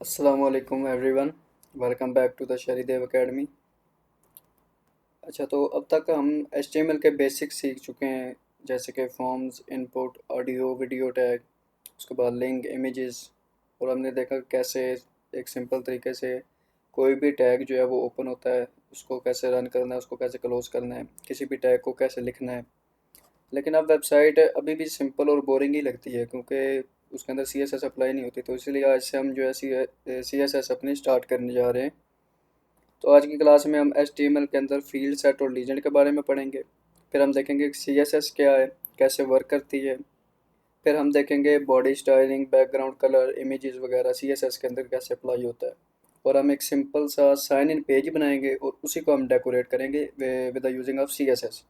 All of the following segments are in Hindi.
अस्सलामुअलैकुम everyone. Welcome back to the Sharidev academy. अच्छा, तो अब तक हम HTML के बेसिक्स सीख चुके हैं, जैसे कि forms, input, audio, video tag, उसके बाद लिंक, इमेजेस। और हमने देखा कैसे एक सिंपल तरीके से कोई भी टैग जो है वो ओपन होता है, उसको कैसे रन करना है, उसको कैसे क्लोज करना है, किसी भी टैग को कैसे लिखना है। लेकिन अब वेबसाइट अभी भी सिंपल और बोरिंग ही लगती है, क्योंकि उसके अंदर CSS अप्लाई नहीं होती। तो इसलिए आज से हम जो है CSS अपनी स्टार्ट करने जा रहे हैं। तो आज की क्लास में हम HTML के अंदर फील्ड सेट और लीजेंड के बारे में पढ़ेंगे। फिर हम देखेंगे CSS क्या है, कैसे वर्क करती है। फिर हम देखेंगे body styling, background colour, images वगैरह CSS के अंदर कैसे अप्लाई होता है। और हम एक सिंपल सा साइन इन पेज बनाएंगे और उसी को हम डेकोरेट करेंगे with the using of CSS।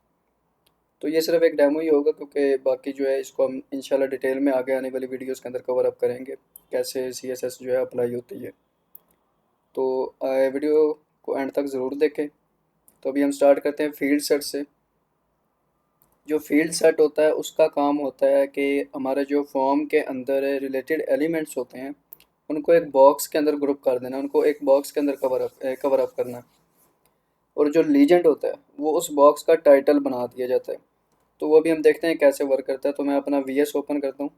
तो ये सिर्फ एक डेमो ही होगा, क्योंकि बाकी जो है इसको हम इंशाल्लाह डिटेल में आगे आने वाली वीडियोस के अंदर कवर अप करेंगे, कैसे CSS जो है अप्लाई होती है। तो वीडियो को एंड तक ज़रूर देखें। तो अभी हम स्टार्ट करते हैं फील्ड सेट से। जो फील्ड सेट होता है उसका काम होता है कि हमारे जो फॉर्म के अंदर रिलेटेड एलिमेंट्स होते हैं उनको एक बॉक्स के अंदर ग्रुप कर देना, उनको एक बॉक्स के अंदर कवर अप करना। और जो लीजेंड होता है वो उस बॉक्स का टाइटल बना दिया जाता है। तो वो भी हम देखते हैं कैसे वर्क करता है। तो मैं अपना VS ओपन करता हूँ।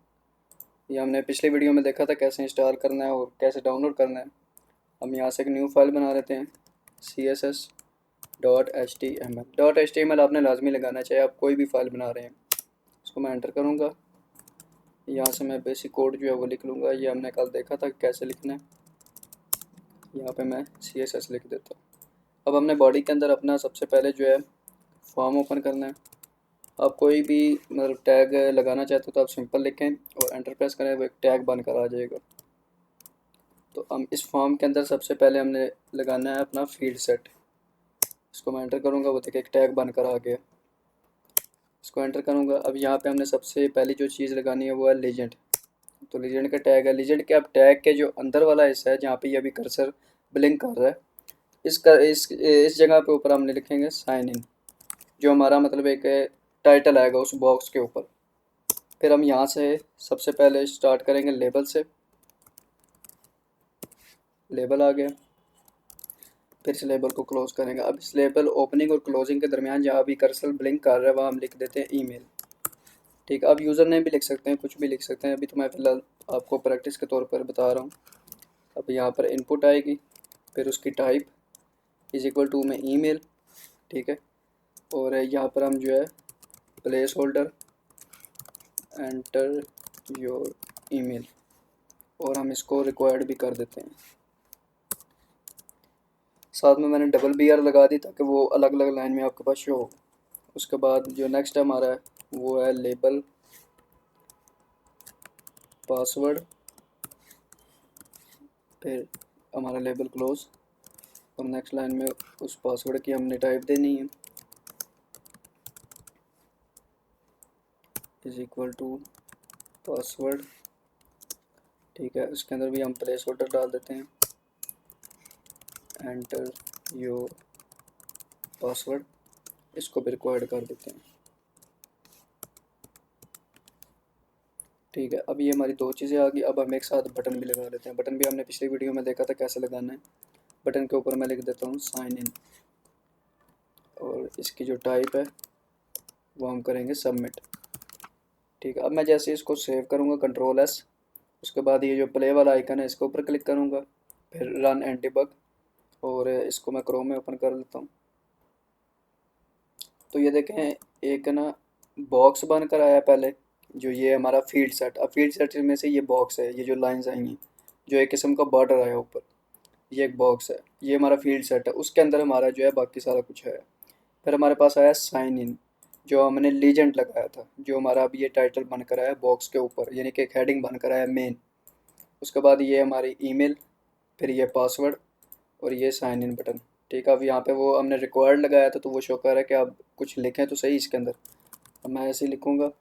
ये हमने पिछली वीडियो में देखा था कैसे इंस्टॉल करना है और कैसे डाउनलोड करना है। हम यहाँ से एक न्यू फाइल बना लेते हैं, CSS.html आपने लाजमी लगाना चाहिए, आप कोई भी फाइल बना रहे हैं। इसको मैं एंटर करूँगा। यहाँ से मैं बेसिक कोड जो है वो लिख लूँगा। ये हमने कल देखा था कैसे लिखना है। यहाँ पे मैं CSS लिख देता हूँ। अब हमने बॉडी के अंदर अपना सबसे पहले जो है फॉर्म ओपन करना है। आप कोई भी मतलब टैग लगाना चाहते हो तो आप सिंपल लिखें और एंटर प्रेस करें, वो एक टैग बनकर आ जाएगा। तो हम इस फॉर्म के अंदर सबसे पहले हमने लगाना है अपना फील्ड सेट। इसको मैं एंटर करूँगा, वो देखिए एक टैग बनकर आ गया। इसको एंटर करूँगा। अब यहाँ पे हमने सबसे पहली जो चीज़ लगानी है वो है लीजेंड। तो लीजेंड का टैग है। लीजेंड के अब टैग के जो अंदर वाला हिस्सा है जहाँ पे ये अभी कर्सर ब्लिंक कर रहा है, इस जगह पे ऊपर हमने लिखेंगे साइन इन, जो हमारा मतलब एक टाइटल आएगा उस बॉक्स के ऊपर। फिर हम यहाँ से सबसे पहले स्टार्ट करेंगे लेबल से। लेबल आ गया। फिर इस लेबल को क्लोज करेंगे। अब इस लेबल ओपनिंग और क्लोजिंग के दरमियान जहाँ भी कर्सर ब्लिंक कर रहा है वहाँ हम लिख देते हैं ईमेल। ठीक है, अब यूज़र नेम भी लिख सकते हैं, कुछ भी लिख सकते हैं। अभी तो मैं फ़िलहाल आपको प्रैक्टिस के तौर पर बता रहा हूँ। अब यहाँ पर इनपुट आएगी, फिर उसकी टाइप इज़ इक्वल टू में ईमेल। ठीक है, और यहाँ पर हम जो है place holder enter your email, और हम इसको रिक्वायर्ड भी कर देते हैं। साथ में मैंने BR लगा दी ताकि वो अलग अलग लाइन में आपके पास शो हो। उसके बाद जो नेक्स्ट हमारा है वो है लेबल पासवर्ड, फिर हमारा लेबल क्लोज, और नेक्स्ट लाइन में उस पासवर्ड की हमने टाइप देनी है इज़ इक्वल टू पासवर्ड। ठीक है, उसके अंदर भी हम प्लेस होल्डर डाल देते हैं, एंटर योर पासवर्ड, इसको भी रिक्वायर्ड कर देते हैं। ठीक है, अब ये हमारी दो चीज़ें आ गई। अब हम एक साथ बटन भी लगा लेते हैं। बटन भी हमने पिछली वीडियो में देखा था कैसे लगाना है। बटन के ऊपर मैं लिख देता हूँ साइन इन, और इसकी जो टाइप है वो हम करेंगे सबमिट। ठीक है, अब मैं जैसे इसको सेव करूँगा Ctrl+S, उसके बाद ये जो प्ले वाला आइकन है इसके ऊपर क्लिक करूँगा, फिर रन एंड डिबग, और इसको मैं क्रोम में ओपन कर लेता हूँ। तो ये देखें एक ना बॉक्स बनकर आया पहले, जो ये हमारा फील्ड सेट। अब फील्ड सेट में से ये बॉक्स है, ये जो लाइंस आई हैं, जो एक किस्म का बॉर्डर आया ऊपर, ये एक बॉक्स है। ये हमारा फील्ड सेट है, उसके अंदर हमारा जो है बाकी सारा कुछ है। फिर हमारे पास आया साइन इन, जो हमने लीजेंड लगाया था, जो हमारा अब ये टाइटल बनकर आया बॉक्स के ऊपर, यानी कि एक हेडिंग बनकर आया मेन। उसके बाद ये हमारी ईमेल, फिर ये पासवर्ड, और ये साइन इन बटन। ठीक है, अब यहाँ पे वो हमने रिक्वायर्ड लगाया था तो वो शो कर रहा है कि आप कुछ लिखें तो सही इसके अंदर। अब मैं ऐसे ही लिखूँगा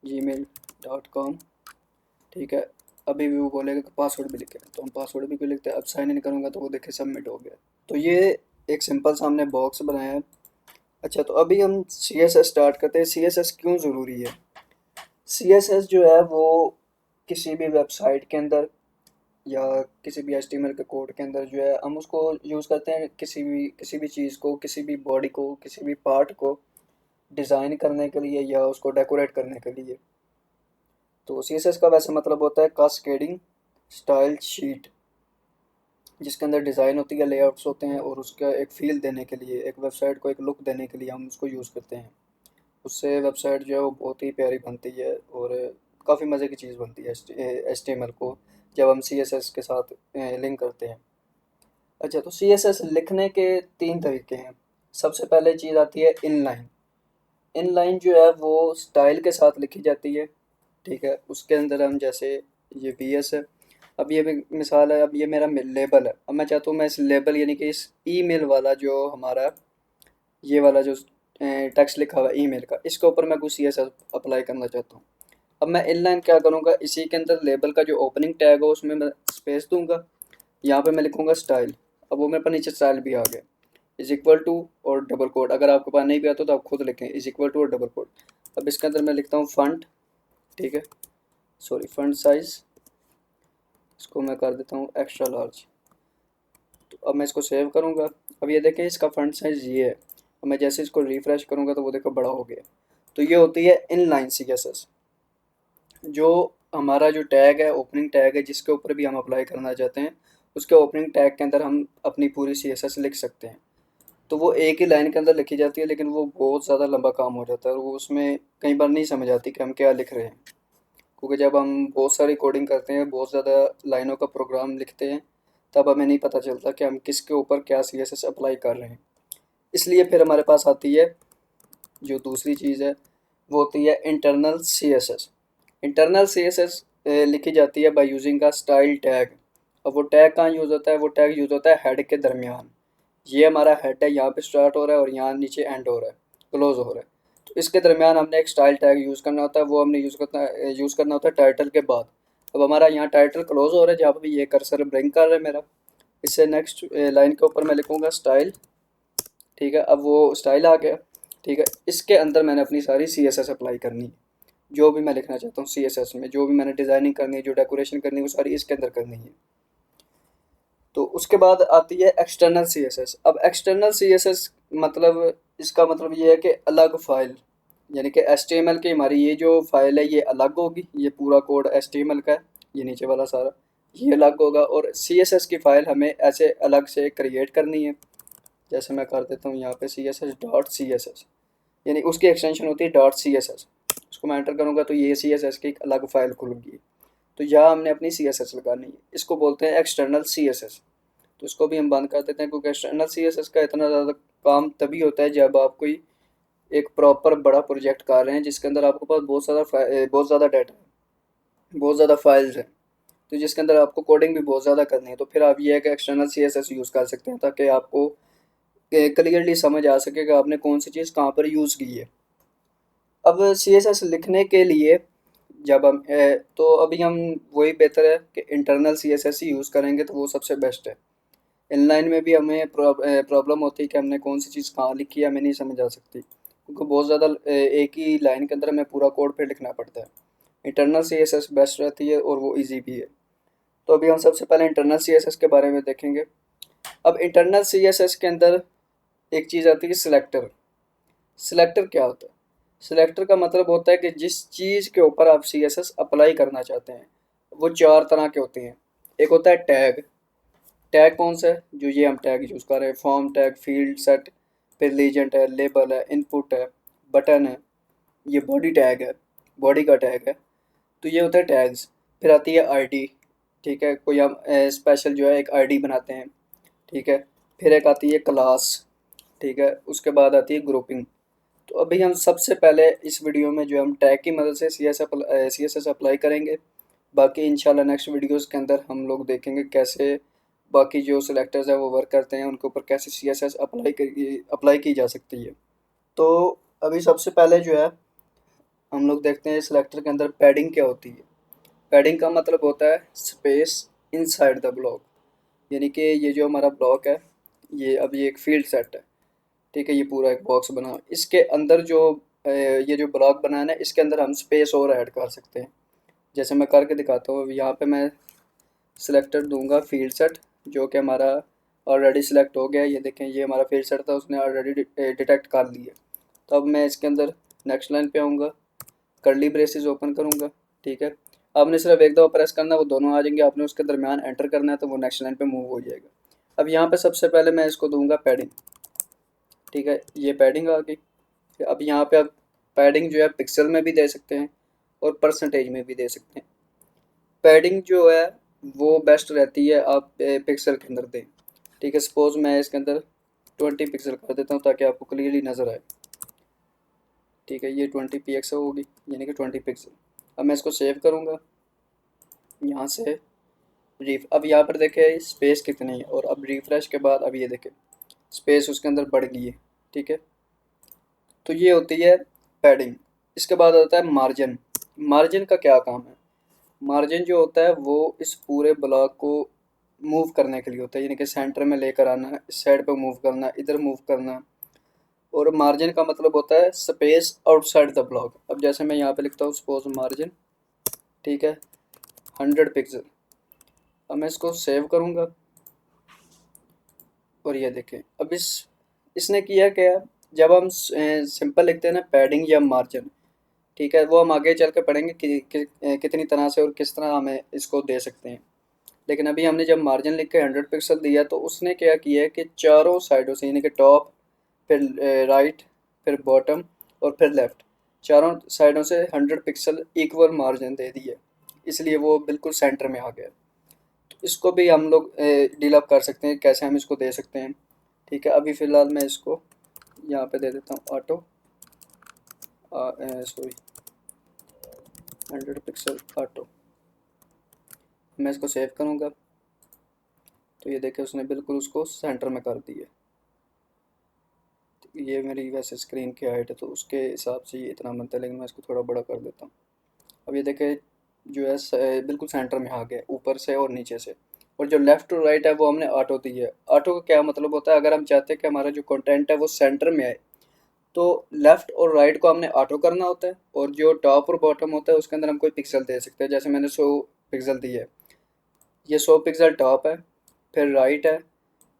@gmail.com। ठीक है, अभी भी वो बोलेगा कि पासवर्ड भी लिखे, तो हम पासवर्ड भी क्यों लिखते हैं। अब साइन इन करूँगा तो वो देखे सबमिट हो गया। तो ये एक सिंपल सा हमने बॉक्स बनाया है। अच्छा, तो अभी हम CSS स्टार्ट करते हैं। CSS क्यों ज़रूरी है। CSS जो है वो किसी भी वेबसाइट के अंदर या किसी भी एचटीएमएल के कोड के अंदर जो है हम उसको यूज़ करते हैं किसी भी चीज़ को, किसी भी बॉडी को, किसी भी पार्ट को डिज़ाइन करने के लिए या उसको डेकोरेट करने के लिए। तो सीएसएस का वैसे मतलब होता है कास्केडिंग स्टाइल शीट, जिसके अंदर डिज़ाइन होती है, लेआउट्स होते हैं और उसका एक फ़ील देने के लिए, एक वेबसाइट को एक लुक देने के लिए हम उसको यूज़ करते हैं। उससे वेबसाइट जो है वो बहुत ही प्यारी बनती है और काफ़ी मज़े की चीज़ बनती है एचटीएमएल को जब हम सीएसएस के साथ लिंक करते हैं। अच्छा, तो सीएसएस लिखने के 3 तरीके हैं। सबसे पहले चीज़ आती है इनलाइन। इनलाइन जो है वो स्टाइल के साथ लिखी जाती है, ठीक है? उसके अंदर हम जैसे ये वीएस है, अब ये भी मिसाल है, अब ये मेरा लेबल है। अब मैं चाहता हूँ मैं इस लेबल यानी कि इस ईमेल वाला जो हमारा ये वाला जो टेक्स्ट लिखा हुआ है ईमेल का, इसके ऊपर मैं कुछ सीएसएस अप्लाई करना चाहता हूँ। अब मैं इनलाइन क्या करूँगा, इसी के अंदर लेबल का जो ओपनिंग टैग हो उसमें मैं स्पेस दूंगा, यहाँ पे मैं लिखूंगा स्टाइल। अब वो मेरे पास नीचे स्टाइल भी आ गया, इज इक्वल टू और डबल कोड। अगर आपके पास नहीं भी आता तो आप खुद लिखें इज इक्वल टू और डबल कोड। अब इसके अंदर मैं लिखता हूँ फंट, ठीक है, सॉरी फंट साइज, इसको मैं कर देता हूँ एक्स्ट्रा लार्ज। तो अब मैं इसको सेव करूँगा। अब ये देखें इसका फंट साइज ये है। अब मैं जैसे इसको रिफ्रेश करूँगा तो वो देखो बड़ा हो गया। तो ये होती है इनलाइन सीएसएस। जो हमारा जो टैग है, ओपनिंग टैग है, जिसके ऊपर भी हम अप्लाई करना चाहते हैं, उसके ओपनिंग टैग के अंदर हम अपनी पूरी सीएसएस लिख सकते हैं। तो वो एक ही लाइन के अंदर लिखी जाती है, लेकिन वो बहुत ज़्यादा लंबा काम हो जाता है और वो उसमें कई बार नहीं समझ आती कि हम क्या लिख रहे हैं। क्योंकि जब हम बहुत सारी कोडिंग करते हैं, बहुत ज़्यादा लाइनों का प्रोग्राम लिखते हैं, तब हमें नहीं पता चलता कि हम किसके ऊपर क्या सीएसएस अप्लाई कर रहे हैं। इसलिए फिर हमारे पास आती है जो दूसरी चीज़ है, वो होती है इंटरनल सीएसएस। इंटरनल सीएसएस लिखी जाती है बाय यूजिंग का स्टाइल टैग। अब वो टैग कहाँ यूज़ होता है, वो टैग यूज़ होता है हेड के दरमियान। ये हमारा हेड है, यहाँ पे स्टार्ट हो रहा है और यहाँ नीचे एंड हो रहा है, क्लोज हो रहा है। तो इसके दरमियान हमने एक स्टाइल टैग यूज़ करना होता है, वो हमने यूज़ करना होता है टाइटल के बाद। अब हमारा यहाँ टाइटल क्लोज हो रहा है, जहाँ पे ये कर्सर ब्लिंक कर रहा है मेरा। इससे नेक्स्ट लाइन के ऊपर मैं लिखूँगा स्टाइल, ठीक है। अब वो स्टाइल आ गया, ठीक है। इसके अंदर मैंने अपनी सारी सीएसएस अप्लाई करनी है, जो भी मैं लिखना चाहता हूँ सीएसएस में, जो भी मैंने डिज़ाइनिंग करनी है, जो डेकोरेशन करनी है, वो सारी इसके अंदर करनी है। तो उसके बाद आती है एक्सटर्नल सीएसएस। अब एक्सटर्नल सीएसएस मतलब, इसका मतलब ये है कि अलग फ़ाइल, यानी कि एचटीएमएल की हमारी ये जो फ़ाइल है ये अलग होगी। ये पूरा कोड एचटीएमएल का है, ये नीचे वाला सारा ये अलग होगा, और सीएसएस की फ़ाइल हमें ऐसे अलग से क्रिएट करनी है। जैसे मैं कर देता हूँ यहाँ पे C S S dot C S S, यानी उसकी एक्सटेंशन होती है डॉट सी एस एस। उसको मैं एंटर करूँगा तो ये सी एस एस की एक अलग फ़ाइल खुलेगी। तो यहाँ हमने अपनी सी एस एस लगानी है, इसको बोलते हैं एक्सटर्नल सी एस एस। तो इसको भी हम बंद कर देते हैं, क्योंकि एक्सटर्नल सी एस एस का इतना ज़्यादा काम तभी होता है जब आप कोई एक प्रॉपर बड़ा प्रोजेक्ट कर रहे हैं, जिसके अंदर आपके पास बहुत ज़्यादा डाटा है, बहुत ज़्यादा फाइल्स हैं, तो जिसके अंदर आपको कोडिंग भी बहुत ज़्यादा करनी है। तो फिर आप ये है कि external C S S use कर सकते हैं, ताकि आपको क्लियरली समझ आ सके कि आपने कौन सी चीज़ कहाँ पर यूज़ की है। अब सी एस एस लिखने के लिए जब हम तो अभी हम वही बेहतर है कि इंटरनल सी एस एस ही यूज़ करेंगे, तो वो सबसे बेस्ट है। इनलाइन में भी हमें प्रॉब्लम होती है कि हमने कौन सी चीज़ कहाँ लिखी है, हमें नहीं समझ आ सकती, क्योंकि बहुत ज़्यादा एक ही लाइन के अंदर हमें पूरा कोड फिर लिखना पड़ता है। Internal C S S best रहती है और वो ईजी भी है। तो अभी हम सबसे पहले इंटरनल सी एस एस के बारे में देखेंगे। अब इंटरनल सी एस एस के अंदर एक चीज़ आती है सिलेक्टर। सिलेक्टर क्या होता है? सिलेक्टर का मतलब होता है कि जिस चीज़ के ऊपर आप सी एस एस अप्लाई करना चाहते हैं, वो 4 तरह के होते हैं। एक होता है टैग। टैग कौन सा है? जो ये हम टैग यूज़ कर रहे हैं, फॉर्म टैग, फील्ड सेट, फिर लीजेंट है, लेबल है, इनपुट है, बटन है, ये बॉडी टैग है, बॉडी का टैग है। तो ये होता है टैग्स। फिर आती है आईडी, ठीक है, कोई हम स्पेशल जो है एक आईडी बनाते हैं, ठीक है। फिर एक आती है क्लास, ठीक है। उसके बाद आती है ग्रुपिंग। तो अभी हम सबसे पहले इस वीडियो में जो हम टैग की मदद से सी एस एस अप्लाई करेंगे। बाकी इंशाल्लाह नेक्स्ट वीडियोस के अंदर हम लोग देखेंगे कैसे बाकी जो सिलेक्टर्स है वो वर्क करते हैं, उनके ऊपर कैसे सी एस एस अप्लाई की जा सकती है। तो अभी सबसे पहले जो है हम लोग देखते हैं सिलेक्टर के अंदर पैडिंग क्या होती है। पैडिंग का मतलब होता है स्पेस इनसाइड द ब्लॉक, यानी कि ये जो हमारा ब्लॉक है, ये एक फील्ड सेट है, ठीक है। ये पूरा एक बॉक्स बना, इसके अंदर जो ये जो ब्लॉक बनाना है, इसके अंदर हम स्पेस और ऐड कर सकते हैं। जैसे मैं करके दिखाता हूँ। यहाँ पे मैं सिलेक्टर दूंगा फील्ड सेट, जो कि हमारा ऑलरेडी सिलेक्ट हो गया है। ये देखें, ये हमारा फील्ड सेट था, उसने ऑलरेडी डिटेक्ट कर लिया। तो अब मैं इसके अंदर नेक्स्ट लाइन पे आऊँगा, कर्ली ब्रेसेस ओपन करूँगा। ठीक है, आपने सिर्फ एक दफ़ा प्रेस करना है, वो दोनों आ जाएंगे। आपने उसके दरमियान एंटर करना है तो वो नेक्स्ट लाइन पे मूव हो जाएगा। अब यहाँ पे सबसे पहले मैं इसको दूंगा पैडिंग। ठीक है, ये पैडिंग आ गई। अब यहाँ पे आप पैडिंग जो है पिक्सल में भी दे सकते हैं और परसेंटेज में भी दे सकते हैं। पैडिंग जो है वो बेस्ट रहती है आप पिक्सल के अंदर दें। ठीक है, सपोज मैं इसके अंदर 20 पिक्सल कर देता हूँ ताकि आपको क्लियरली नज़र आए। ठीक है, ये 20 pixel होगी, यानी कि 20 पिक्सल। अब मैं इसको सेव करूँगा यहाँ से अब यहाँ पर देखें स्पेस कितनी है, और अब रिफ्रेश के बाद अब ये देखें स्पेस उसके अंदर बढ़ गई है। ठीक है, तो ये होती है पैडिंग। इसके बाद आता है मार्जिन। मार्जिन का क्या काम है? मार्जिन जो होता है वो इस पूरे ब्लॉक को मूव करने के लिए होता है, यानी कि सेंटर में लेकर आना, इस साइड पे मूव करना, इधर मूव करना। और मार्जिन का मतलब होता है स्पेस आउटसाइड द ब्लॉक। अब जैसे मैं यहाँ पे लिखता हूँ सपोज मार्जिन, ठीक है, 100 पिक्सल। अब मैं इसको सेव करूँगा और ये देखें अब इसने किया क्या, जब हम सिंपल लिखते हैं ना पैडिंग या मार्जिन, ठीक है, वो हम आगे चल के पढ़ेंगे कितनी तरह से और किस तरह हमें इसको दे सकते हैं। लेकिन अभी हमने जब मार्जिन लिख के 100 पिक्सल दिया तो उसने क्या किया है कि चारों साइडों से, यानी कि टॉप, फिर राइट, फिर बॉटम और फिर लेफ़्ट, चारों साइडों से 100 पिक्सल इक्वल मार्जिन दे दिए, इसलिए वो बिल्कुल सेंटर में आ गया। तो इसको भी हम लोग डील अप कर सकते हैं, कैसे हम इसको दे सकते हैं। ठीक है, अभी फ़िलहाल मैं इसको यहाँ पे दे देता हूँ ऑटो, सॉरी 100 पिक्सल ऑटो। मैं इसको सेव करूँगा तो ये देखिए उसने बिल्कुल उसको सेंटर में कर दिया। ये मेरी वैसे स्क्रीन की हाइट है तो उसके हिसाब से ये इतना बनता है, लेकिन मैं इसको थोड़ा बड़ा कर देता हूँ। अब ये देखें जो है बिल्कुल सेंटर में आ गया, ऊपर से और नीचे से। और जो लेफ़्ट और राइट है वो हमने ऑटो दी है। ऑटो का क्या मतलब होता है, अगर हम चाहते हैं कि हमारा जो कंटेंट है वो सेंटर में आए तो लेफ़्ट और राइट को हमने ऑटो करना होता है, और जो टॉप और बॉटम होता है उसके अंदर हम कोई पिक्सल दे सकते हैं। जैसे मैंने 100 पिक्सल दी है, ये 100 पिक्सल टॉप है, फिर राइट है,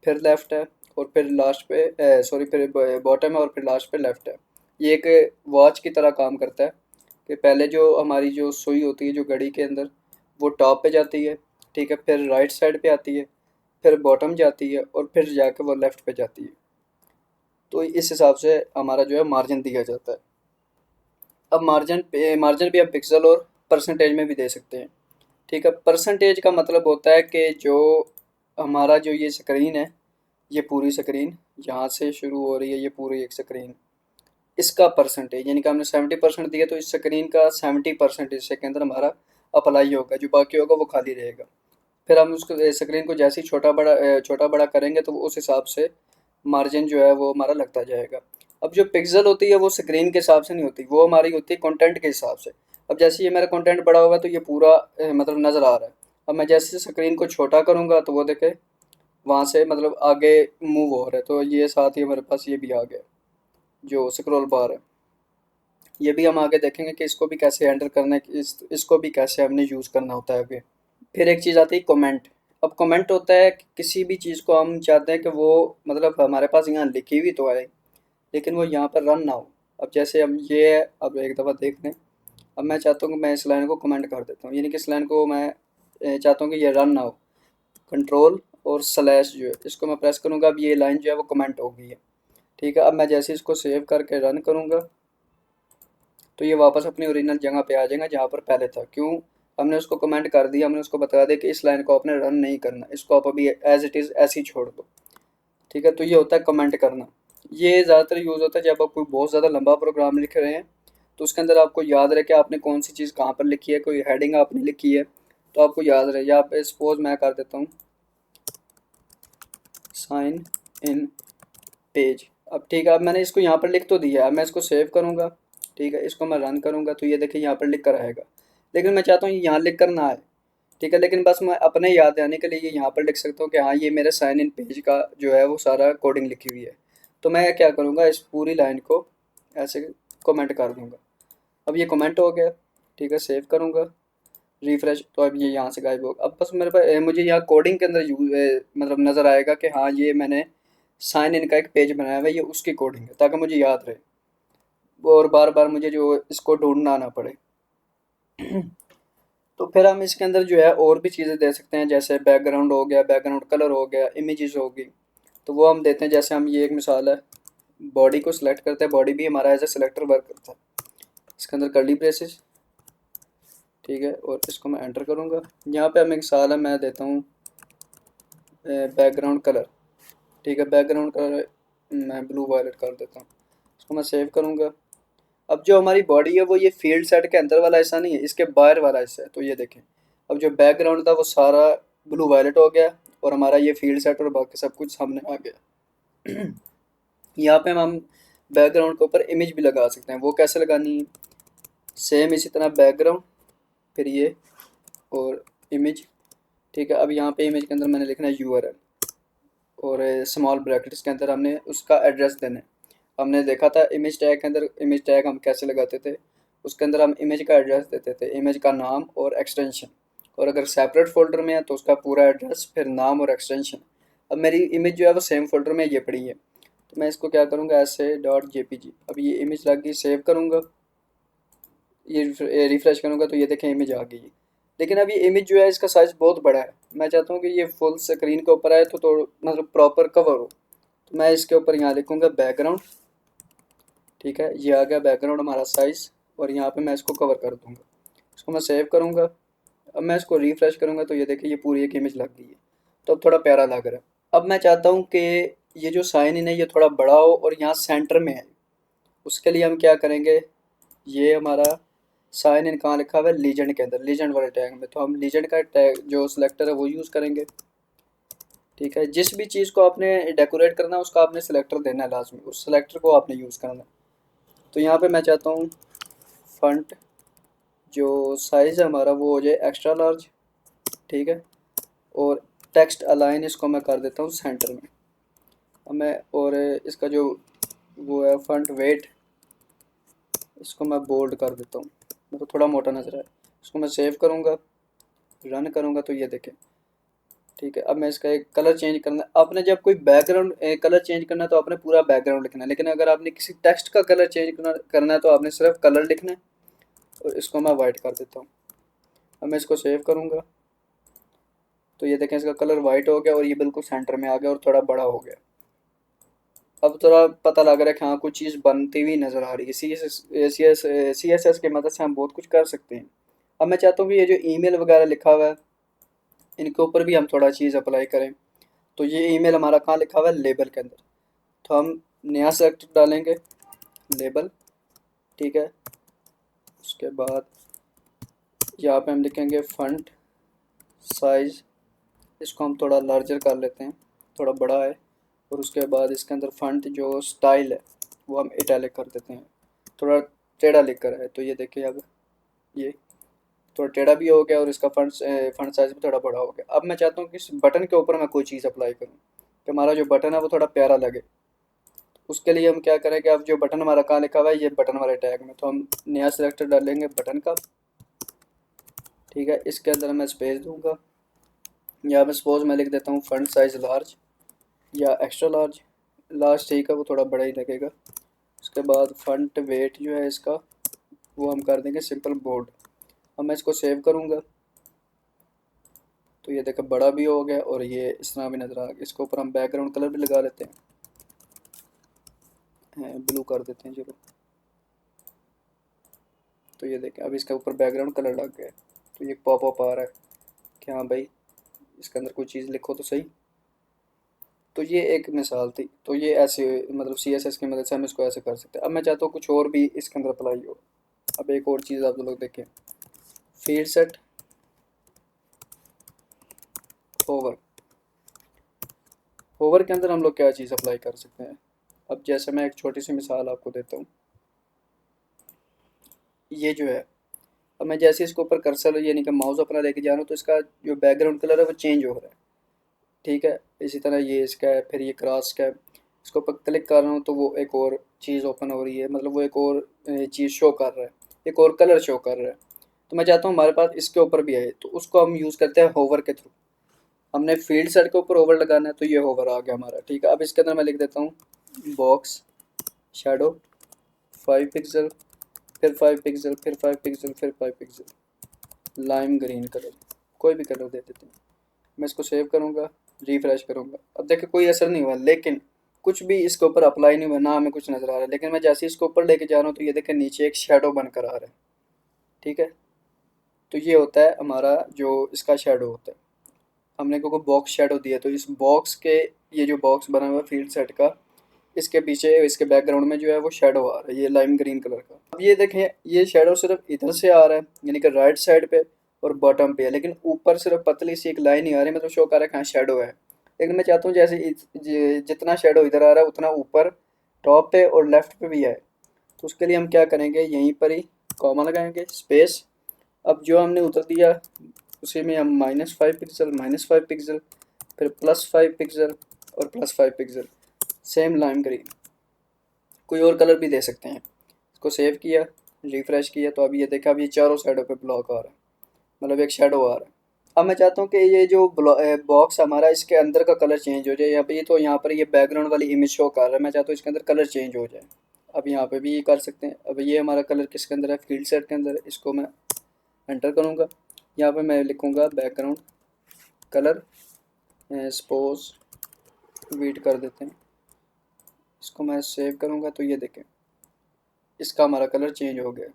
फिर लेफ़्ट है, और फिर लास्ट पे सॉरी फिर बॉटम है, और फिर लास्ट पे लेफ़्ट है। ये एक वॉच की तरह काम करता है कि पहले जो हमारी जो सुई होती है जो घड़ी के अंदर, वो टॉप पे जाती है। ठीक है, फिर राइट साइड पे आती है, फिर बॉटम जाती है, और फिर जाके वो लेफ़्ट पे जाती है। तो इस हिसाब से हमारा जो है मार्जिन दिया जाता है। अब मार्जिन भी हम पिक्सल और परसेंटेज में भी दे सकते हैं। ठीक है, परसेंटेज का मतलब होता है कि जो हमारा जो ये स्क्रीन है, ये पूरी स्क्रीन यहाँ से शुरू हो रही है, ये पूरी एक स्क्रीन, इसका परसेंटेज, यानी कि हमने 70% दिया तो इस स्क्रीन का 70% हिस्से के अंदर हमारा अप्लाई होगा, जो बाकी होगा वो खाली रहेगा। फिर हम उसको स्क्रीन को जैसे ही छोटा बड़ा करेंगे तो उस हिसाब से मार्जिन जो है वो हमारा लगता जाएगा। अब जो पिक्सल होती है वो स्क्रीन के हिसाब से नहीं होती, वो हमारी होती है कंटेंट के हिसाब से। अब जैसे ये मेरा कंटेंट बड़ा होगा तो ये पूरा मतलब नज़र आ रहा है। अब मैं जैसे स्क्रीन को छोटा करूँगा तो वो देखे वहाँ से मतलब आगे मूव हो रहा है, तो ये साथ ही हमारे पास ये भी आ गया जो स्क्रॉल बार है। ये भी हम आगे देखेंगे कि इसको भी कैसे हैंडल करना है, इसको भी कैसे हमने यूज़ करना होता है आगे। फिर एक चीज़ आती है कमेंट। अब कमेंट होता है कि किसी भी चीज़ को हम चाहते हैं कि वो मतलब हमारे पास यहाँ लिखी हुई तो आए, लेकिन वो यहाँ पर रन ना हो। अब जैसे हम ये है, अब एक दफ़ा देख लें। अब मैं चाहता हूँ कि मैं इस लाइन को कमेंट कर देता हूँ, यानी कि इस लाइन को मैं चाहता हूँ कि ये रन ना हो। कंट्रोल और स्लैश जो है इसको मैं प्रेस करूँगा, अब ये लाइन जो है वो कमेंट हो गई है। ठीक है, अब मैं जैसे इसको सेव करके रन करूँगा तो ये वापस अपनी ओरिजिनल जगह पे आ जाएगा जहाँ पर पहले था। क्यों? हमने उसको कमेंट कर दिया, हमने उसको बता दिया कि इस लाइन को आपने रन नहीं करना, इसको आप अभी एज इट इज़ ऐसे ही छोड़ दो। ठीक है, तो ये होता है कमेंट करना। ये ज़्यादातर यूज़ होता है जब आप कोई बहुत ज़्यादा लंबा प्रोग्राम लिख रहे हैं तो उसके अंदर आपको याद रहे कि आपने कौन सी चीज़ कहाँ पर लिखी है, कोई हेडिंग आपने लिखी है तो आपको याद रहे। यहाँ पे सपोज मैं कर देता हूँ साइन इन पेज। अब ठीक है, अब मैंने इसको यहाँ पर लिख तो दिया है, अब मैं इसको सेव करूँगा। ठीक है, इसको मैं रन करूँगा तो ये देखिए यहाँ पर लिख कर आएगा, लेकिन मैं चाहता हूँ यहाँ लिख कर ना आए। ठीक है, लेकिन बस मैं अपने याद आने के लिए ये यहाँ पर लिख सकता हूँ कि हाँ ये मेरे साइन इन पेज का जो है वो सारा कोडिंग लिखी हुई है। तो मैं क्या करूँगा, इस पूरी लाइन को ऐसे कमेंट कर दूँगा। अब ये कमेंट हो गया। ठीक है, सेव करूँगा, रिफ्रेश, तो अब ये यहाँ से गायब होगा। अब बस मेरे पास मुझे यहाँ कोडिंग के अंदर मतलब नज़र आएगा कि हाँ ये मैंने साइन इन का एक पेज बनाया हुआ है, ये उसकी कोडिंग है, ताकि मुझे याद रहे और बार बार मुझे जो इसको ढूंढना ना पड़े। तो फिर हम इसके अंदर जो है और भी चीज़ें दे सकते हैं, जैसे बैकग्राउंड हो गया, बैकग्राउंड कलर हो गया, इमेजेस होगी, तो वो हम देते हैं। जैसे हम ये एक मिसाल है, बॉडी को सिलेक्ट करते हैं, बॉडी भी हमारा एज ए सिलेक्टर वर्क करता है। इसके अंदर कर्ली ब्रेसेस, ठीक है, और इसको मैं एंटर करूँगा। यहाँ पे हम एक मिसाल है, मैं देता हूँ बैकग्राउंड कलर, ठीक है, बैकग्राउंड कलर मैं ब्लू वायलेट कर देता हूँ। इसको मैं सेव करूँगा। अब जो हमारी बॉडी है वो ये फील्ड सेट के अंदर वाला हिस्सा नहीं है, इसके बाहर वाला हिस्सा है। तो ये देखें, अब जो बैकग्राउंड था वो सारा ब्लू वायलेट हो गया और हमारा ये फील्ड सेट और बाकी सब कुछ सामने आ गया। यहाँ पे हम बैकग्राउंड के ऊपर इमेज भी लगा सकते हैं। वो कैसे लगानी है, सेम इसी तरह बैकग्राउंड, फिर ये और इमेज, ठीक है। अब यहाँ पे इमेज के अंदर मैंने लिखना है URL और स्मॉल ब्रैकेट्स के अंदर हमने उसका एड्रेस देना है। हमने देखा था इमेज टैग के अंदर, इमेज टैग हम कैसे लगाते थे, उसके अंदर हम इमेज का एड्रेस देते थे, इमेज का नाम और एक्सटेंशन, और अगर सेपरेट फोल्डर में है तो उसका पूरा एड्रेस, फिर नाम और एक्सटेंशन। अब मेरी इमेज जो है वो सेम फोल्डर में ये पड़ी है, तो मैं इसको क्या करूँगा, essay.jpg। अब ये इमेज लग गई, सेव करूँगा, ये रिफ़्रेश करूँगा तो ये देखें इमेज आ गई है। लेकिन अब ये इमेज जो है इसका साइज़ बहुत बड़ा है, मैं चाहता हूँ कि ये फुल स्क्रीन के ऊपर आए तो मतलब प्रॉपर कवर हो। तो मैं इसके ऊपर यहाँ लिखूँगा बैकग्राउंड, ठीक है, ये आ गया बैकग्राउंड हमारा साइज़, और यहाँ पे मैं इसको कवर कर दूँगा। इसको मैं सेव करूँगा। अब मैं इसको रिफ़्रेश करूँगा तो ये देखिए ये पूरी एक इमेज लग गई है। तो अब थोड़ा प्यारा लग रहा है। अब मैं चाहता हूँ कि ये जो साइन इन है ये थोड़ा बड़ा हो और यहाँ सेंटर में है। उसके लिए हम क्या करेंगे, ये हमारा साइन इन कहाँ लिखा हुआ है, लीजेंड के अंदर, लीजेंड वाले टैग में। तो हम लीजेंड का टैग जो सिलेक्टर है वो यूज़ करेंगे, ठीक है। जिस भी चीज़ को आपने डेकोरेट करना है उसका आपने सिलेक्टर देना है लाजमी, उस सिलेक्टर को आपने यूज़ करना है। तो यहाँ पे मैं चाहता हूँ फंट जो साइज़ है हमारा वो हो जाए एक्स्ट्रा लार्ज, ठीक है, और टेक्स्ट अलाइन इसको मैं कर देता हूँ सेंटर में। अब मैं और इसका जो वो है फंट वेट, इसको मैं बोल्ड कर देता हूँ, मेरे को थोड़ा मोटा नज़र है। इसको मैं सेव करूँगा, रन करूँगा तो ये देखें, ठीक है। अब मैं इसका एक कलर चेंज करना है। आपने जब कोई बैकग्राउंड कलर चेंज करना है तो आपने पूरा बैकग्राउंड लिखना है, लेकिन अगर आपने किसी टेक्स्ट का कलर चेंज करना है तो आपने सिर्फ कलर लिखना है। और इसको मैं वाइट कर देता हूँ। अब मैं इसको सेव करूँगा तो ये देखें इसका कलर वाइट हो गया और ये बिल्कुल सेंटर में आ गया और थोड़ा बड़ा हो गया। अब थोड़ा पता लग रहा है कि हाँ कुछ चीज़ बनती हुई नज़र आ रही है। CSS की मदद से हम बहुत कुछ कर सकते हैं। अब मैं चाहता हूँ कि ये जो ईमेल वगैरह लिखा हुआ है इनके ऊपर भी हम थोड़ा चीज़ अप्लाई करें। तो ये ईमेल हमारा कहाँ लिखा हुआ है, लेबल के अंदर। तो हम नया सेलेक्ट डालेंगे, लेबल, ठीक है। उसके बाद यहाँ पे हम लिखेंगे फंट साइज़, इसको हम थोड़ा लार्जर कर लेते हैं, थोड़ा बड़ा है। और उसके बाद इसके अंदर फंट जो स्टाइल है वो हम इटैलिक कर देते हैं, थोड़ा टेढ़ा लिख कर है। तो ये देखिए अब ये थोड़ा टेढ़ा भी हो गया और इसका फंट साइज़ भी थोड़ा बड़ा हो गया। अब मैं चाहता हूँ कि इस बटन के ऊपर मैं कोई चीज़ अप्लाई करूँ कि हमारा जो बटन है वो थोड़ा प्यारा लगे। उसके लिए हम क्या करेंगे, अब जो बटन हमारा कहाँ लिखा हुआ है, ये बटन वाले टैग में, तो हम नया सेलेक्टर डालेंगे बटन का, ठीक है। इसके अंदर मैं स्पेस दूंगा, या मैं सपोज मैं लिख देता हूँ फंट साइज़ लार्ज या एक्स्ट्रा लार्ज। लार्ज ठीक है, वो थोड़ा बड़ा ही लगेगा। उसके बाद फंट वेट जो है इसका वो हम कर देंगे सिंपल बोल्ड। अब मैं इसको सेव करूँगा तो ये देखो बड़ा भी हो गया और ये इस तरह भी नज़र आ गया। इसके ऊपर हम बैकग्राउंड कलर भी लगा लेते हैं, ब्लू कर देते हैं चलो। तो ये देखें अब इसके ऊपर बैकग्राउंड कलर लग गया है। तो ये पॉपअप आ रहा है कि हाँ भाई इसके अंदर कोई चीज़ लिखो तो सही। तो ये एक मिसाल थी। तो ये ऐसे मतलब CSS की मदद से हम इसको ऐसे कर सकते हैं। अब मैं चाहता हूँ कुछ और भी इसके अंदर अप्लाई हो। अब एक और चीज़ आप लोग देखें, फील्ड सेट होवर। होवर के अंदर हम लोग क्या चीज़ अप्लाई कर सकते हैं। अब जैसे मैं एक छोटी सी मिसाल आपको देता हूँ, ये जो है, अब मैं जैसे इसके ऊपर कर्सर यानी कि माउस अपना लेके जा रहा हूँ तो इसका जो बैकग्राउंड कलर है वो चेंज हो रहा है, ठीक है। इसी तरह ये इसका है, फिर ये क्रॉस का है। इसके ऊपर क्लिक कर रहा हूँ तो वो एक और चीज़ ओपन हो रही है, मतलब वो एक और चीज़ शो कर रहा है, एक और कलर शो कर रहा है। तो मैं चाहता हूँ हमारे पास इसके ऊपर भी आए, तो उसको हम यूज़ करते हैं होवर के थ्रू। हमने फील्ड सेट के ऊपर होवर लगाना है, तो ये होवर आ गया हमारा। ठीक है, अब इसके अंदर मैं लिख देता हूँ बॉक्स शेडो 5 पिक्सल, फिर 5 पिक्सल, फिर 5 पिक्सल, फिर 5 पिक्सल, लाइम ग्रीन कलर, कोई भी कलर दे देते हैं। मैं इसको सेव करूँगा, रिफ्रेश करूँगा। अब देखिए कोई असर नहीं हुआ, लेकिन कुछ भी इसके ऊपर अप्लाई नहीं हुआ, ना हमें कुछ नज़र आ रहा है। लेकिन मैं जैसे ही इसको ऊपर लेके जा रहा हूँ तो ये देखिए नीचे एक शेडो बनकर आ रहा है। ठीक है, तो ये होता है हमारा जो इसका शेडो होता है। हमने को बॉक्स शेडो दिया, तो इस बॉक्स के ये जो बॉक्स बना हुआ है फील्ड सेट का, इसके पीछे इसके बैकग्राउंड में जो है वो शेडो आ रहा है, ये लाइम ग्रीन कलर का। अब ये देखें, ये शेडो सिर्फ इधर से आ रहा है, यानी कि राइट साइड पे और बॉटम पे है, लेकिन ऊपर सिर्फ पतली सी एक लाइन ही आ रही है, मतलब शो कर रहा है कहाँ शेडो है। लेकिन मैं चाहता हूँ जैसे जितना शेडो इधर आ रहा है उतना ऊपर टॉप पे और लेफ्ट पे भी है। तो उसके लिए हम क्या करेंगे, यहीं पर ही कॉमा लगाएंगे, स्पेस। अब जो हमने उतर दिया उसी में हम -5 पिक्सल, -5 पिक्सल, फिर +5 पिक्सल और +5 पिक्सल, सेम लाइम ग्रीन। कोई और कलर भी दे सकते हैं। इसको सेव किया, रिफ्रेश किया, तो अभी ये देखा, अब ये चारों साइडों पे ब्लॉक आ रहा है, मतलब एक शेडो आ रहा है। अब मैं चाहता हूँ कि ये जो बॉक्स हमारा इसके अंदर का कलर चेंज हो जाए। यहाँ पे ये तो यहाँ पर ये बैकग्राउंड वाली इमेज शो कर रहा है, मैं चाहता हूँ इसके अंदर कलर चेंज हो जाए। अब यहाँ पे भी ये कर सकते हैं। अब ये हमारा कलर किसके अंदर है, फील्ड सेट के अंदर है। इसको मैं एंटर करूँगा, यहाँ पे मैं लिखूँगा बैकग्राउंड कलर, सपोज वीट कर देते हैं। इसको मैं सेव करूँगा, तो ये देखें इसका हमारा कलर चेंज हो गया।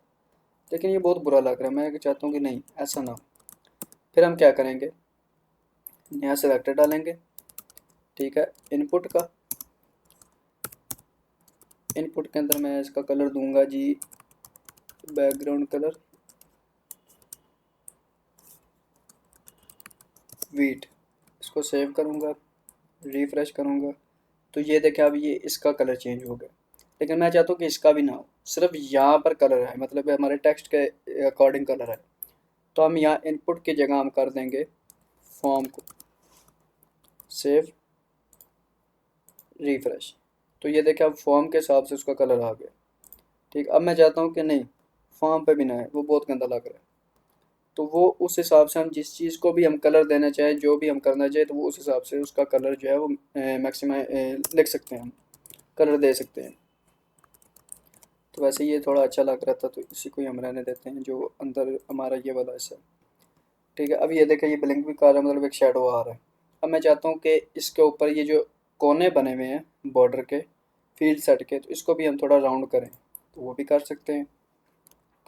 लेकिन ये बहुत बुरा लग रहा है, मैं चाहता हूँ कि नहीं ऐसा ना हो। फिर हम क्या करेंगे, नया सेलेक्टर डालेंगे। ठीक है, इनपुट का, इनपुट के अंदर मैं इसका कलर दूंगा जी बैकग्राउंड कलर वीट। इसको सेव करूँगा, रिफ्रेश करूँगा, तो ये देखें अब ये इसका कलर चेंज हो गया। लेकिन मैं चाहता हूँ कि इसका भी ना हो, सिर्फ यहाँ पर कलर है, मतलब हमारे टेक्स्ट के अकॉर्डिंग कलर है। तो हम यहाँ इनपुट की जगह हम कर देंगे फॉर्म को, सेव, रिफ्रेश। तो ये देखें अब फॉर्म के हिसाब से उसका कलर आ गया। ठीक, अब मैं चाहता हूँ कि नहीं फॉर्म पे भी ना है, वो बहुत गंदा लग रहा है। तो वो उस हिसाब से हम जिस चीज़ को भी हम कलर देना चाहें, जो भी हम करना चाहें, तो वो उस हिसाब से उसका कलर जो है वो मैक्सिमम लिख सकते हैं, हम कलर दे सकते हैं। तो वैसे ये थोड़ा अच्छा लग रहा था, तो इसी को ही हम रहने देते हैं, जो अंदर हमारा ये वाला हिस्सा। ठीक है, अब ये देखें ये ब्लिंक भी कर रहा है, मतलब एक शेडो आ रहा है। अब मैं चाहता हूँ कि इसके ऊपर ये जो कोने बने हुए हैं बॉर्डर के फील्ड सेट के, तो इसको भी हम थोड़ा राउंड करें, तो वो भी कर सकते हैं।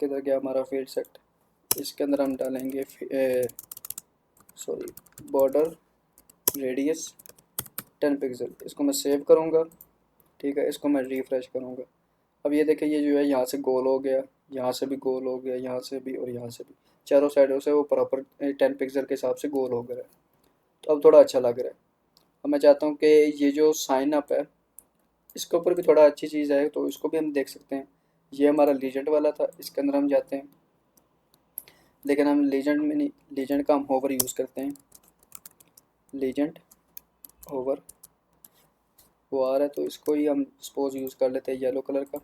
किधर गया हमारा फील्ड सेट, इसके अंदर हम डालेंगे सॉरी बॉर्डर रेडियस 10 पिक्सल। इसको मैं सेव करूँगा। ठीक है, इसको मैं रिफ्रेश करूँगा। अब ये देखें ये जो है यहाँ से गोल हो गया, यहाँ से भी गोल हो गया, यहाँ से भी और यहाँ से भी, चारों साइडों से वो प्रॉपर 10 पिक्सल के हिसाब से गोल हो गया है। तो अब थोड़ा अच्छा लग रहा है। अब मैं चाहता हूँ कि ये जो साइन अप है इसके ऊपर भी थोड़ा अच्छी चीज़ है, तो इसको भी हम देख सकते हैं। ये हमारा लीजेंड वाला था, इसके अंदर हम जाते हैं, लेकिन हम लीजेंड में नहीं, लीजेंड का हम होवर यूज़ करते हैं। लीजेंड होवर वो आ रहा है, तो इसको ही हम सपोज यूज़ कर लेते हैं येलो कलर का।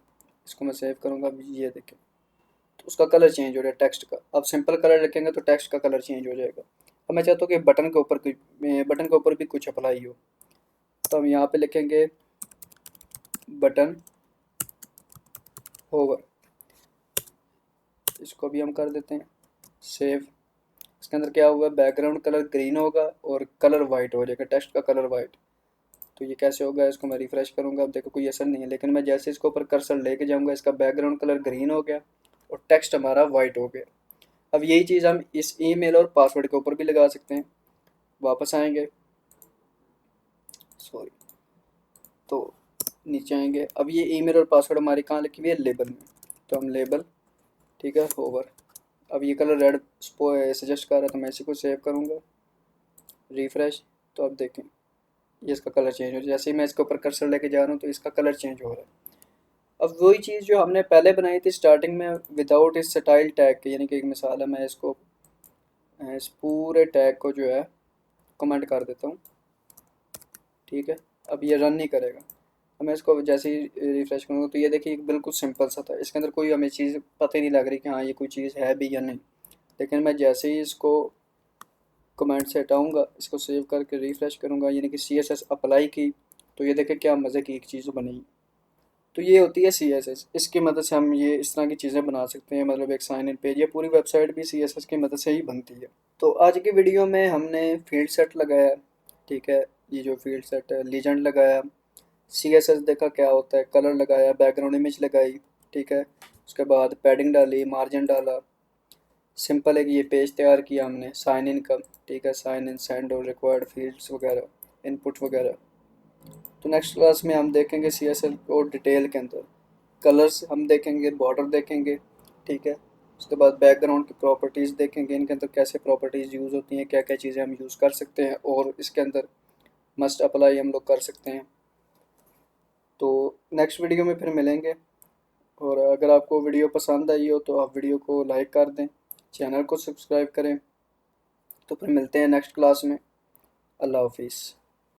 इसको मैं सेव करूँगा। अब ये देखें तो उसका कलर चेंज हो रहा है टेक्स्ट का। अब सिंपल कलर रखेंगे तो टेक्स्ट का कलर चेंज हो जाएगा। अब मैं चाहता हूँ कि बटन के ऊपर भी कुछ अप्लाई हो, तो हम यहाँ पे लिखेंगे बटन होवर। इसको भी हम कर देते हैं सेव। इसके अंदर क्या हुआ, बैकग्राउंड कलर ग्रीन होगा और कलर वाइट हो जाएगा, टेक्स्ट का कलर वाइट। तो ये कैसे होगा, इसको मैं रिफ्रेश करूँगा। अब देखो कोई असर नहीं है, लेकिन मैं जैसे इसके ऊपर कर्सर लेके जाऊँगा इसका बैकग्राउंड कलर ग्रीन हो गया और टेक्स्ट हमारा वाइट हो गया। अब यही चीज़ हम इस ईमेल और पासवर्ड के ऊपर भी लगा सकते हैं। वापस आएंगे, सॉरी, तो नीचे आएंगे। अब ये ईमेल और पासवर्ड हमारी कहाँ लिखी हुई है, लेबल में, तो हम लेबल, ठीक है, होवर। अब ये कलर रेड सजेस्ट कर रहा है, तो मैं इसी को सेव करूँगा, रिफ्रेश। तो अब देखें ये इसका कलर चेंज हो, जैसे ही मैं इसके ऊपर कर्सर लेके जा रहा हूँ तो इसका कलर चेंज हो रहा है। अब वही चीज़ जो हमने पहले बनाई थी स्टार्टिंग में विदाउट इस स्टाइल टैग के, यानी कि एक मिसाल है, मैं इसको इस पूरे टैग को जो है कमेंट कर देता हूँ। ठीक है, अब ये रन नहीं करेगा। अब मैं इसको जैसे ही रिफ्रेश करूँगा तो ये देखिए बिल्कुल सिंपल सा था, इसके अंदर कोई हमें चीज़ पता ही नहीं लग रही कि हाँ ये कोई चीज़ है भी या नहीं। लेकिन मैं जैसे ही इसको कमेंट से हटाऊँगा, इसको सेव करके रिफ़्रेश करूँगा, यानी कि CSS अप्लाई की, तो ये देखें क्या मज़े की एक चीज़ बनी। तो ये होती है CSS। इसकी मदद से हम ये इस तरह की चीज़ें बना सकते हैं, मतलब एक साइन इन पेज, ये पूरी वेबसाइट भी CSS की मदद से ही बनती है। तो आज की वीडियो में हमने फील्ड सेट लगाया, ठीक है, ये जो फील्ड सेट है, लीजेंड लगाया, CSS देखा क्या होता है, कलर लगाया, बैकग्राउंड इमेज लगाई, ठीक है, उसके बाद पैडिंग डाली, मार्जिन डाला, सिंपल है कि ये पेज तैयार किया हमने साइन इन का, ठीक है, साइन इन, सेंड और रिक्वायर्ड फील्ड्स वगैरह, इनपुट वगैरह। तो नेक्स्ट क्लास में हम देखेंगे CSS को डिटेल के अंदर, कलर्स हम देखेंगे, बॉर्डर देखेंगे, ठीक है, उसके बाद बैकग्राउंड की प्रॉपर्टीज़ देखेंगे, इनके अंदर कैसे प्रॉपर्टीज़ यूज़ होती हैं, क्या क्या चीज़ें हम यूज़ कर सकते हैं और इसके अंदर मस्ट अप्लाई हम लोग कर सकते हैं। तो नेक्स्ट वीडियो में फिर मिलेंगे, और अगर आपको वीडियो पसंद आई हो तो आप वीडियो को लाइक कर दें, चैनल को सब्सक्राइब करें। तो फिर मिलते हैं नेक्स्ट क्लास में। अल्लाह हाफिज़।